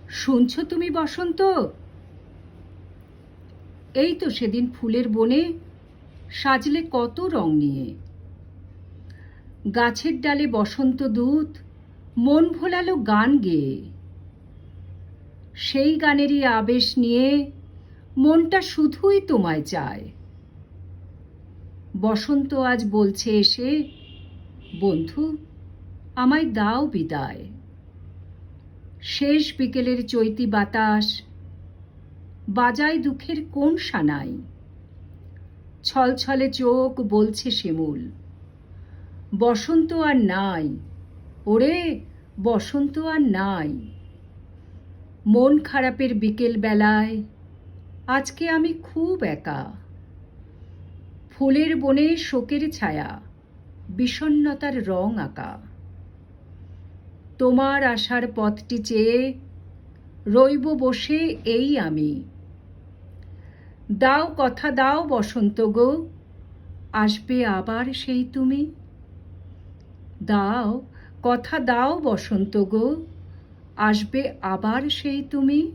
শুনছো তুমি বসন্ত? এই তো সেদিন ফুলের বনে সাজলে কত রং নিয়ে। গাছের ডালে বসন্ত দূত মন ভোলালো গান গেয়ে। সেই গানেরই আবেশ নিয়ে মনটা শুধুই তোমায় চায়। বসন্ত আজ বলছে এসে, বন্ধু আমায় দাও বিদায়। শেষ বিকেলের চৈতি বাতাস বাজায় দুঃখের কোন সানাই। ছলছলে চোখ বলছে শিমুল, বসন্ত আর নাই, ওরে বসন্ত আর নাই। মন খারাপের বিকেল বেলায় আজকে আমি খুব একা। ফুলের বনে শোকের ছায়া, বিষণ্ণতার রং আঁকা। তোমার আসার পথটি চেয়ে রইব বসে এই আমি। দাও কথা দাও বসন্ত গো, আসবে আবার সেই তুমি। দাও কথা দাও বসন্ত গো, আসবে আবার সেই তুমি।